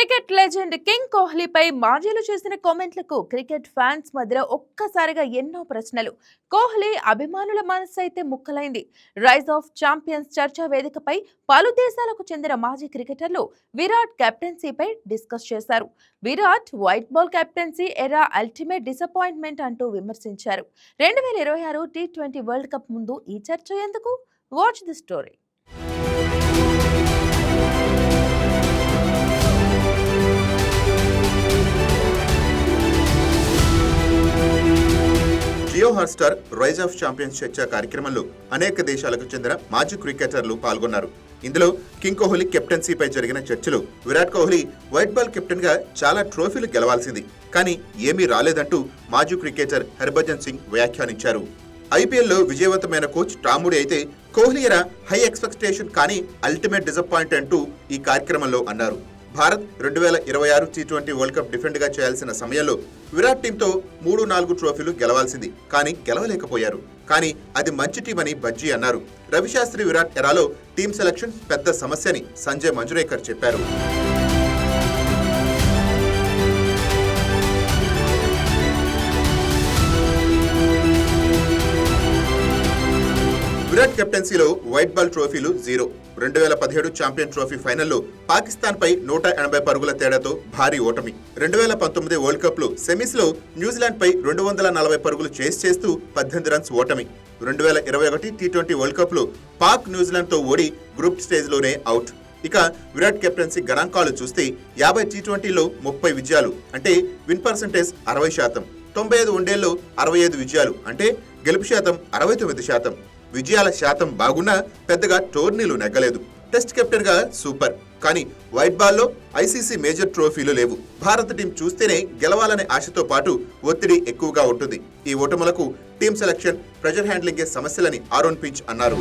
Cricket legend king కోహ్లీపై మాజీలు చేసిన కామెంట్లకు cricket fans మధ్య ఒక్కసారిగా ఎన్నో ప్రశ్నలు. కోహ్లీ అభిమానుల మనసు అయితే ముక్కలైంది. రైజ్ ఆఫ్ ఛాంపియన్స్ చర్చా వేదికపై పలు దేశాలకు చెందిన మాజీ క్రికెటర్లు విరాట్ కెప్టెన్సీపై డిస్కస్ చేశారు. విరాట్ వైట్ బాల్ కెప్టెన్సీ ఎరా అల్టిమేట్ డిసప్పాయింట్మెంట్ అంటూ విమర్శించారు. 2026 T20 వరల్డ్ కప్ ముందు ఈ చర్చ ఎందుకు? Watch the story. Jio Hotstar rise of champions చర్చా కార్యక్రమంలో అనేక దేశాలకు చెందిన మాజీ క్రికెటర్లు పాల్గొన్నారు. ఇందులో కింగ్ కోహ్లీ కెప్టెన్సీపై జరిగిన చర్చలో Virat Kohli white ball captain గా చాలా ట్రోఫీలు గెలవాల్సింది, కానీ ఏమీ రాలేదంటూ మాజీ క్రికెటర్ హర్భజన్ సింగ్ వ్యాఖ్యానించారు. ఐపీఎల్లో విజయవంతమైన కోచ్ టాముడి అయితే కోహ్లీ ఎరా హై ఎక్స్పెక్టేషన్ కానీ అల్టిమేట్ డిసప్పాయింట్ అంటూ ఈ కార్యక్రమంలో అన్నారు. Bharat 2026 T20 world cup defend గా చేయాల్సిన సమయంలో విరాట్ టీంతో 3-4 ట్రోఫీలు గెలవాల్సింది, కానీ గెలవలేకపోయారు. కానీ అది మంచి టీం అని బజ్జీ అన్నారు. రవిశాస్త్రి విరాట్ ఎరాలో టీం సెలక్షన్ పెద్ద సమస్యని సంజయ్ మంజ్రేకర్ చెప్పారు. Virat కెప్టెన్సీలో white ball ట్రోఫీలు 0. 2017 champion trophy ఫైనల్లో పాకిస్తాన్ పై 180 పరుగుల తేడాతో భారీ ఓటమి. 2019 వరల్డ్ కప్ లో సెమీస్ లో న్యూజిలాండ్ పై 240 పరుగులు చేస్ చేస్తూ 18 రన్స్ ఓటమి. 2021 T20 వరల్డ్ కప్ లో పాక్ న్యూజిలాండ్ తో ఓడి గ్రూప్ స్టేజ్ లోనే అవుట్. ఇక విరాట్ కెప్టెన్సీ గణాంకాలు చూస్తే 50 T20లో 30 విజయాలు అంటే విన్ పర్సెంటేజ్ 60%, 95 వన్డేల్లో 65 విజయాలు అంటే గెలుపు శాతం 69%. విజయాల శాతం బాగున్నా పెద్దగా టోర్నీలు నెగ్గలేదు. టెస్ట్ కెప్టెన్ గా సూపర్, కానీ వైట్ బాల్లో ఐసీసీ మేజర్ ట్రోఫీలు లేవు. భారత టీం చూస్తేనే గెలవాలనే ఆశతో పాటు ఒత్తిడి ఎక్కువగా ఉంటుంది. ఈ ఓటములకు టీం సెలక్షన్, ప్రెజర్ హ్యాండ్లింగే సమస్యలని ఆరోన్ ఫించ్ అన్నారు.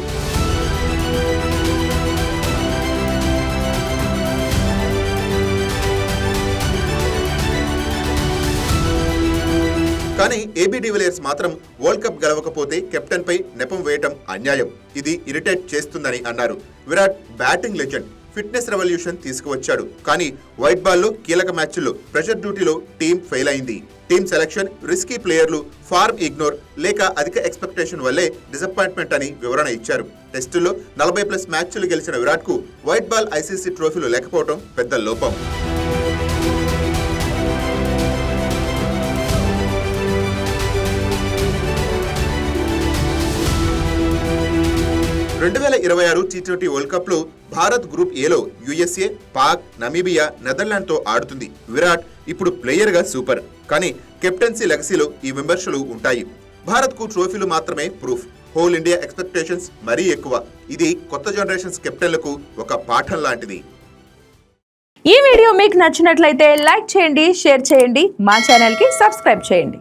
కానీ ఏబీ డివిలియర్స్ మాత్రం వరల్డ్ కప్ గెలవకపోతే కెప్టెన్ పై నెపం వేయటం అన్యాయం, ఇది ఇరిటేట్ చేస్తుందని అన్నారు. Virat batting legend, fitness revolution తీసుకువచ్చాడు, కానీ వైట్ బాల్లో కీలక మ్యాచ్ల్లో ప్రెషర్ డ్యూటీలో టీం ఫెయిల్ అయింది. టీం సెలక్షన్, రిస్కీ ప్లేయర్లు, ఫార్మ్ ఇగ్నోర్ లేక అధిక ఎక్స్పెక్టేషన్ వల్లే డిసప్పాయింట్మెంట్ అని వివరణ ఇచ్చారు. టెస్టుల్లో 40+ మ్యాచ్లు గెలిచిన విరాట్ కు వైట్ బాల్ ఐసీసీ ట్రోఫీలు లేకపోవడం పెద్ద లోపం. 2026 T20 వరల్డ్ కప్ లో భారత్ గ్రూప్ ఏలో యుఎస్ఏ, పాక్, నమీబియా, నెదర్లాండ్ తో ఆడుతుంది. విరాట్ ఇప్పుడు ప్లేయర్ గా సూపర్, కానీ కెప్టెన్సీ లెగసీలో ఈ విమర్శలు ఉంటాయి. భారత్ కు ట్రోఫీలు మాత్రమే ప్రూఫ్, హోల్ ఇండియా ఎక్స్పెక్టేషన్స్ మరీ ఎక్కువ. ఇది కొత్త జనరేషన్స్ కెప్టెన్లకు ఒక పాఠం లాంటిది. ఈ వీడియో మీకు నచ్చినట్లయితే లైక్ చేయండి, షేర్ చేయండి, మా ఛానల్ కి సబ్స్క్రైబ్ చేయండి.